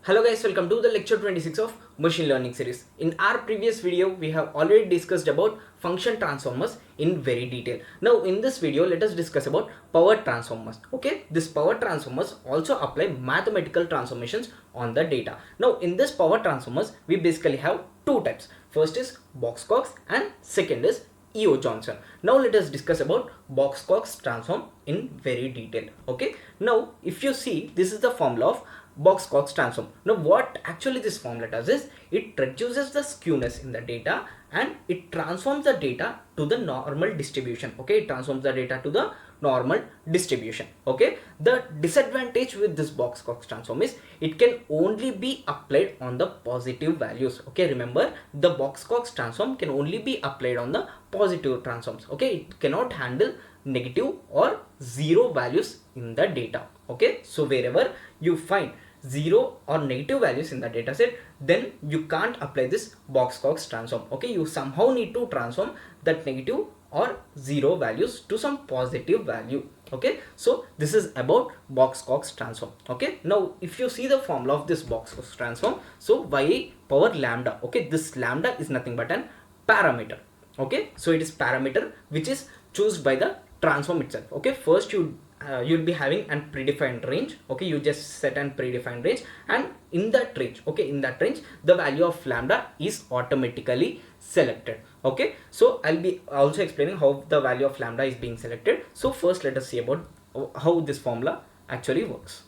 Hello guys, welcome to the lecture 26 of machine learning series. In our previous video, we have already discussed about function transformers in very detail. Now in this video, let us discuss about power transformers. Okay, this power transformers also apply mathematical transformations on the data. Now in this power transformers, we basically have two types. First is Box-Cox and second is Yeo-Johnson. Now let us discuss about Box-Cox transform in very detail. Okay, now if you see, this is the formula of Box-Cox transform. Now what actually this formula does is it reduces the skewness in the data and it transforms the data to the normal distribution. Okay, it transforms the data to the normal distribution. Okay, the disadvantage with this Box-Cox transform is it can only be applied on the positive values. Okay, remember the Box-Cox transform can only be applied on the positive transforms. Okay, it cannot handle negative or zero values in the data. Okay, so wherever you find zero or negative values in the data set, then you can't apply this Box-Cox transform. Okay, you somehow need to transform that negative or zero values to some positive value. Okay, so this is about Box-Cox transform. Okay, now if you see the formula of this Box-Cox transform, so y power lambda. Okay, this lambda is nothing but an parameter. Okay, so it is parameter which is chosen by the transform itself. Okay, first you'll be having an predefined range. Okay, you just set an predefined range, and in that range, okay, in that range the value of lambda is automatically selected. Okay, so I'll be also explaining how the value of lambda is being selected. So first let us see about how this formula actually works.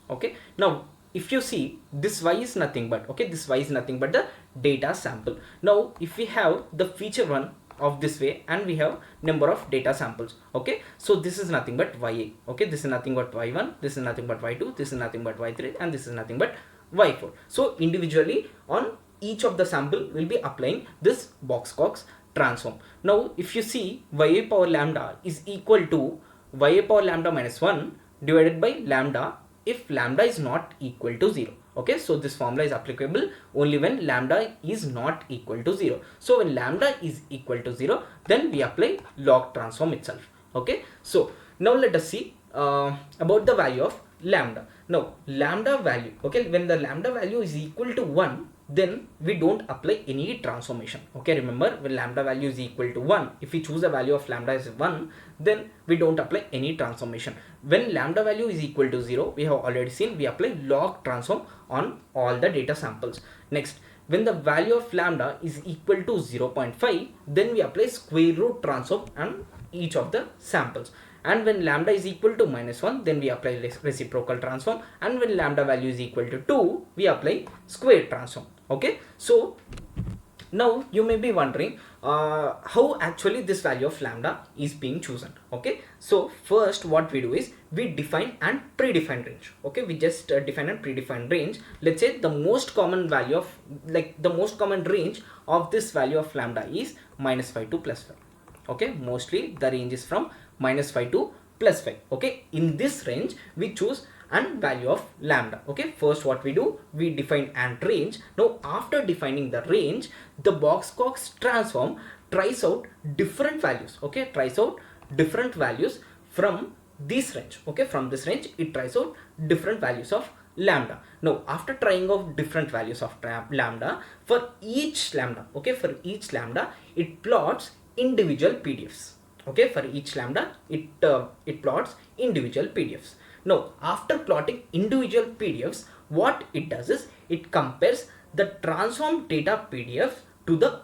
Okay, now if you see, this y is nothing but, okay, this y is nothing but the data sample. Now if we have the feature one of this way and we have number of data samples. Okay, so this is nothing but ya. Okay, this is nothing but y1, this is nothing but y2, this is nothing but y3, and this is nothing but y4. So individually on each of the sample will be applying this Box-Cox transform. Now if you see, ya power lambda is equal to ya power lambda minus 1 divided by lambda if lambda is not equal to 0. Okay, so this formula is applicable only when lambda is not equal to 0. So when lambda is equal to 0, then we apply log transform itself. Okay, so now let us see about the value of lambda. Now lambda value, okay, when the lambda value is equal to 1, then we don't apply any transformation. Okay, remember, when lambda value is equal to 1, if we choose a value of lambda as 1, then we don't apply any transformation. When lambda value is equal to 0, we have already seen, we apply log transform on all the data samples. Next, when the value of lambda is equal to 0.5, then we apply square root transform on each of the samples. And when lambda is equal to minus 1, then we apply reciprocal transform, and when lambda value is equal to 2, we apply square transform. Okay, so now you may be wondering how actually this value of lambda is being chosen. Okay, so first what we do is we define an predefined range. Okay, we just define a predefined range. Let's say the most common value of, like, the most common range of this value of lambda is minus 5 to plus 5. Okay, mostly the range is from minus 5 to plus 5. Okay, in this range we choose an value of lambda. Okay, first what we do, we define an range. Now after defining the range, the Box-Cox transform tries out different values. Okay, tries out different values from this range. Okay, from this range it tries out different values of lambda. Now after trying out different values of lambda, for each lambda, okay, for each lambda it plots individual PDFs. Okay, for each lambda it plots individual PDFs. Now after plotting individual PDFs, what it does is it compares the transform data PDF to the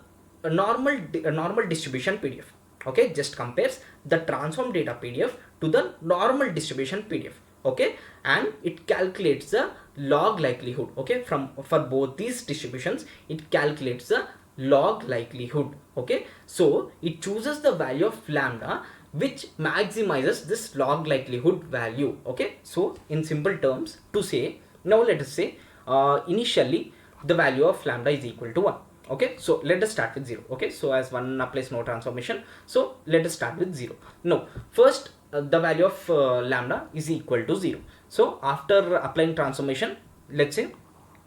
normal distribution PDF. Okay, just compares the transform data PDF to the normal distribution PDF. Okay, and it calculates the log likelihood. Okay, for both these distributions it calculates the log likelihood. Okay, so it chooses the value of lambda which maximizes this log likelihood value. Okay, so in simple terms to say, now let us say initially the value of lambda is equal to 1. Okay, so let us start with 0. Okay, so as 1 applies no transformation, so let us start with 0. Now first the value of lambda is equal to 0. So after applying transformation, let's say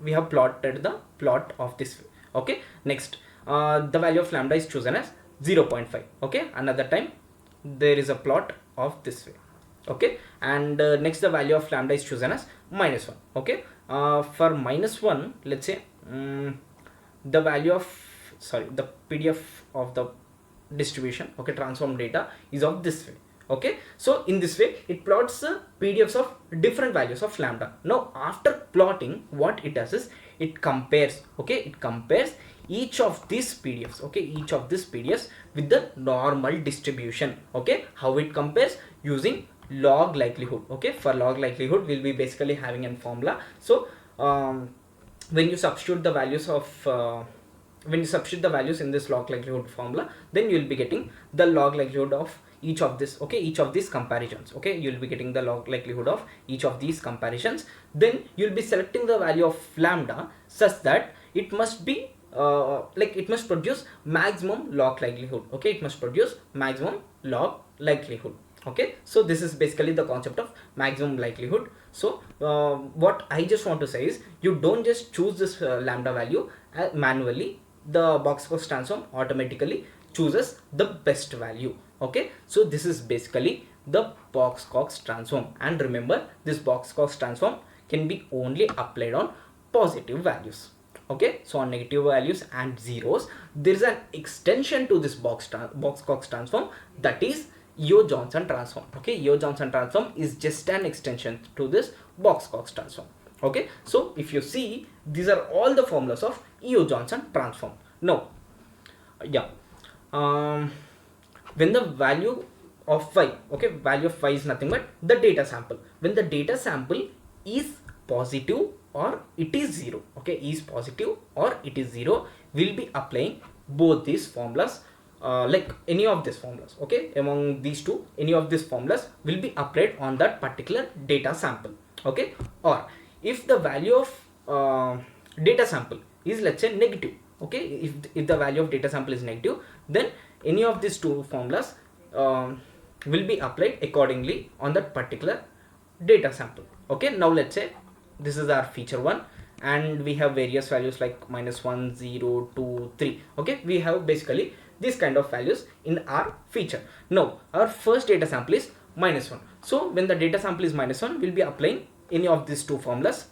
we have plotted the plot of this way. Okay, next the value of lambda is chosen as 0.5. Okay, another time there is a plot of this way. Okay, and next the value of lambda is chosen as minus 1. Okay, For -1, let's say the value of, sorry, the PDF of the distribution, okay, transform data is of this way. Okay, so in this way it plots PDFs of different values of lambda. Now after plotting, what it does is it compares, okay, it compares each of these PDFs, okay, each of these PDFs with the normal distribution. Okay, how it compares? Using log likelihood. Okay, for log likelihood we'll be basically having a formula. So when you substitute the values of when you substitute the values in this log likelihood formula, then you will be getting the log likelihood of each of this, okay, each of these comparisons. Okay, you will be getting the log likelihood of each of these comparisons. Then you will be selecting the value of lambda such that it must be it must produce maximum log likelihood. Okay, it must produce maximum log likelihood. Okay, so this is basically the concept of maximum likelihood. So what I just want to say is, you don't just choose this lambda value manually. The Box-Cox transform automatically chooses the best value. Okay, so this is basically the Box-Cox transform. And remember, this Box-Cox transform can be only applied on positive values. Okay, so on negative values and zeros, there is an extension to this Box-Cox transform, that is Yeo-Johnson transform. Okay, Yeo-Johnson transform is just an extension to this Box-Cox transform. Okay, so if you see, these are all the formulas of Yeo-Johnson transform. Now, yeah, when the value of y, okay, value of y is nothing but the data sample. When the data sample is positive or it is 0, okay, is positive or it is 0, we'll be applying both these formulas, like any of these formulas. Okay, among these two, any of these formulas will be applied on that particular data sample. Okay, or if the value of data sample is, let's say, negative, okay, if the value of data sample is negative, then any of these two formulas will be applied accordingly on that particular data sample. Okay, now let's say this is our feature 1 and we have various values like -1, 0, 2, 3. Okay, we have basically this kind of values in our feature. Now our first data sample is -1. So when the data sample is -1, we'll be applying any of these two formulas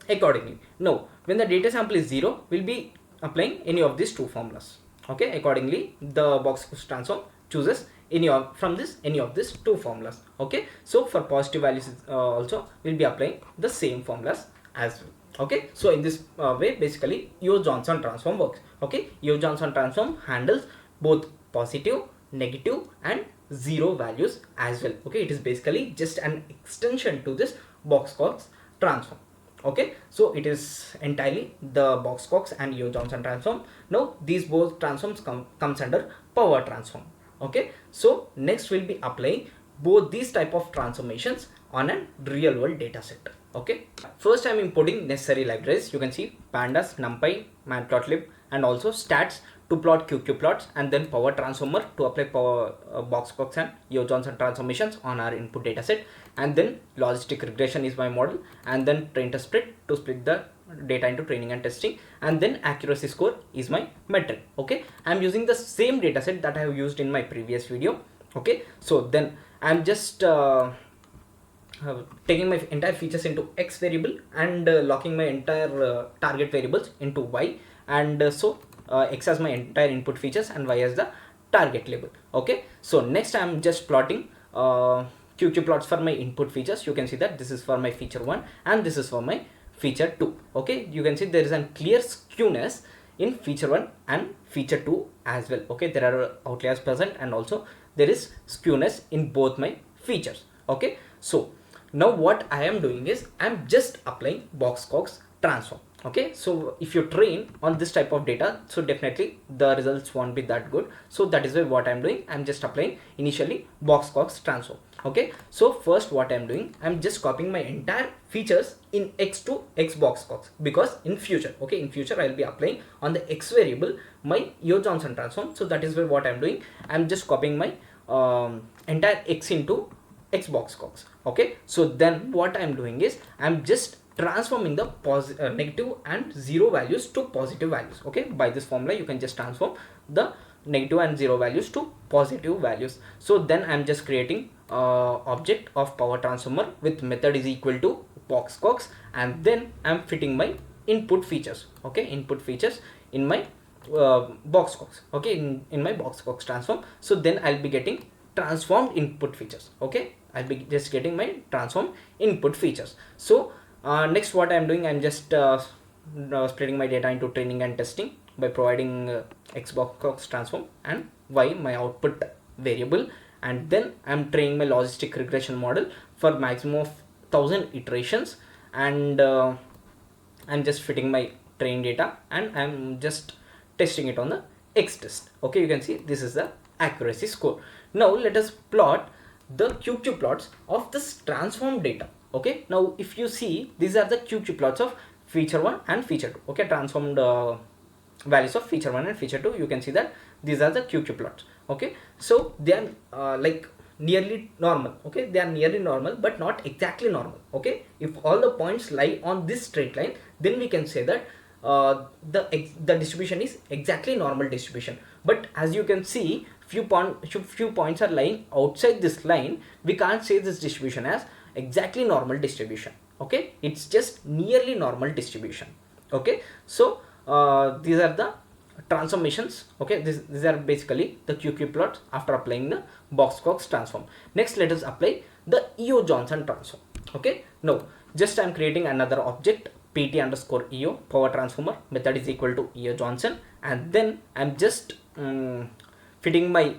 accordingly. Now when the data sample is 0, we'll be applying any of these two formulas. Okay, accordingly the Box-Cox transform chooses any of these two formulas. Okay, so for positive values also we'll be applying the same formulas as well. Okay, so in this way basically Yeo-Johnson transform works. Okay, Yeo-Johnson transform handles both positive, negative and 0 values as well. Okay, it is basically just an extension to this Box-Cox transform. Okay, so it is entirely the Box-Cox and Yeo-Johnson transform. Now these both transforms comes under power transform. Okay, so next we'll be applying both these type of transformations on a real world data set. Okay, first I'm importing necessary libraries. You can see pandas, numpy, matplotlib and also stats to plot QQ plots, and then power transformer to apply power Box-Cox and Yeo-Johnson transformations on our input data set, and then logistic regression is my model, and then train test split to split the data into training and testing, and then accuracy score is my metric. Okay, I'm using the same data set that I have used in my previous video. Okay, so then I'm just taking my entire features into x variable and locking my entire target variables into y, and so x as my entire input features and y as the target label. Okay, so next I'm just plotting QQ plots for my input features. You can see that this is for my feature 1 and this is for my feature 2. Okay, you can see there is a clear skewness in feature 1 and feature 2 as well. Okay, there are outliers present and also there is skewness in both my features. Okay, so now what I am doing is I'm just applying Box-Cox transform. Okay, so if you train on this type of data, so definitely the results won't be that good. So that is why what I'm doing, I'm just applying initially Box-Cox transform. Okay, so first what I'm doing, I'm just copying my entire features in x to x Box-Cox, because in future, okay, in future I'll be applying on the x variable my Yeo-Johnson transform. So that is why what I'm doing, I'm just copying my entire x into x Box-Cox. Okay, so then what I'm doing is I'm just transforming the negative and 0 values to positive values. Okay, by this formula you can just transform the negative and 0 values to positive values. So then I'm just creating object of power transformer with method is equal to Box-Cox, and then I'm fitting my input features, okay, input features in my Box-Cox, okay, in my Box-Cox transform. So then I'll be getting transformed input features, okay, I'll be just getting my transform input features. So next what I'm doing, I'm just splitting my data into training and testing by providing X Box-Cox transform and Y my output variable, and then I'm training my logistic regression model for maximum of 1000 iterations, and I'm just fitting my train data and I'm just testing it on the X test. Okay, you can see this is the accuracy score. Now let us plot the QQ plots of this transform data. Okay, now if you see, these are the QQ plots of feature 1 and feature 2. Okay, transformed values of feature 1 and feature 2. You can see that these are the QQ plots. Okay, so they are like nearly normal. Okay, they are nearly normal but not exactly normal. Okay, if all the points lie on this straight line, then we can say that the distribution is exactly normal distribution. But as you can see, few points are lying outside this line. We can't say this distribution as exactly normal distribution. Okay, it's just nearly normal distribution. Okay, so these are the transformations. Okay, these are basically the QQ plots after applying the Box-Cox transform. Next, let us apply the Yeo-Johnson transform. Okay, now just I'm creating another object, pt underscore Yeo power transformer method is equal to Yeo-Johnson, and then I'm just fitting my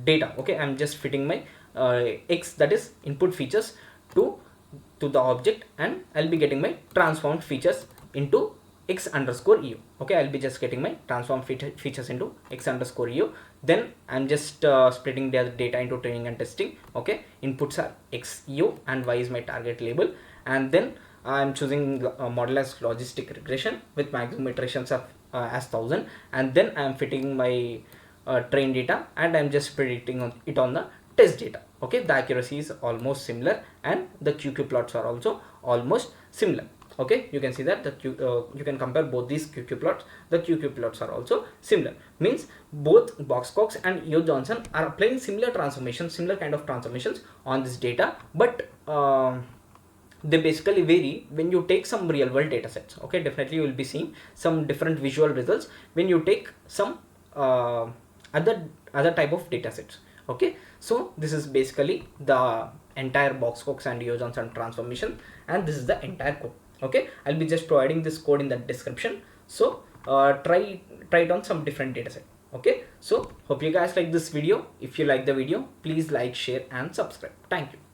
data. Okay, I'm just fitting my X, that is input features, to the object, and I'll be getting my transformed features into X underscore Yeo. Okay, I'll be just getting my transform features into X underscore Yeo. Then I'm just splitting the data into training and testing. Okay, inputs are X Yeo and Y is my target label, and then I'm choosing model as logistic regression with maximum iterations of as 1000, and then I'm fitting my train data and I'm just predicting it on the test data. Okay, the accuracy is almost similar and the QQ plots are also almost similar. Okay, you can see that you can compare both these QQ plots. The QQ plots are also similar, means both Box-Cox and Yeo-Johnson are applying similar transformations, similar kind of transformations on this data, but they basically vary when you take some real world data sets. Okay, definitely you will be seeing some different visual results when you take some other type of data sets. Okay, so this is basically the entire Box-Cox and Yeo-Johnson transformation, and this is the entire code. Okay, I'll be just providing this code in the description, so try it on some different data set. Okay, so hope you guys like this video. If you like the video, please like, share and subscribe. Thank you.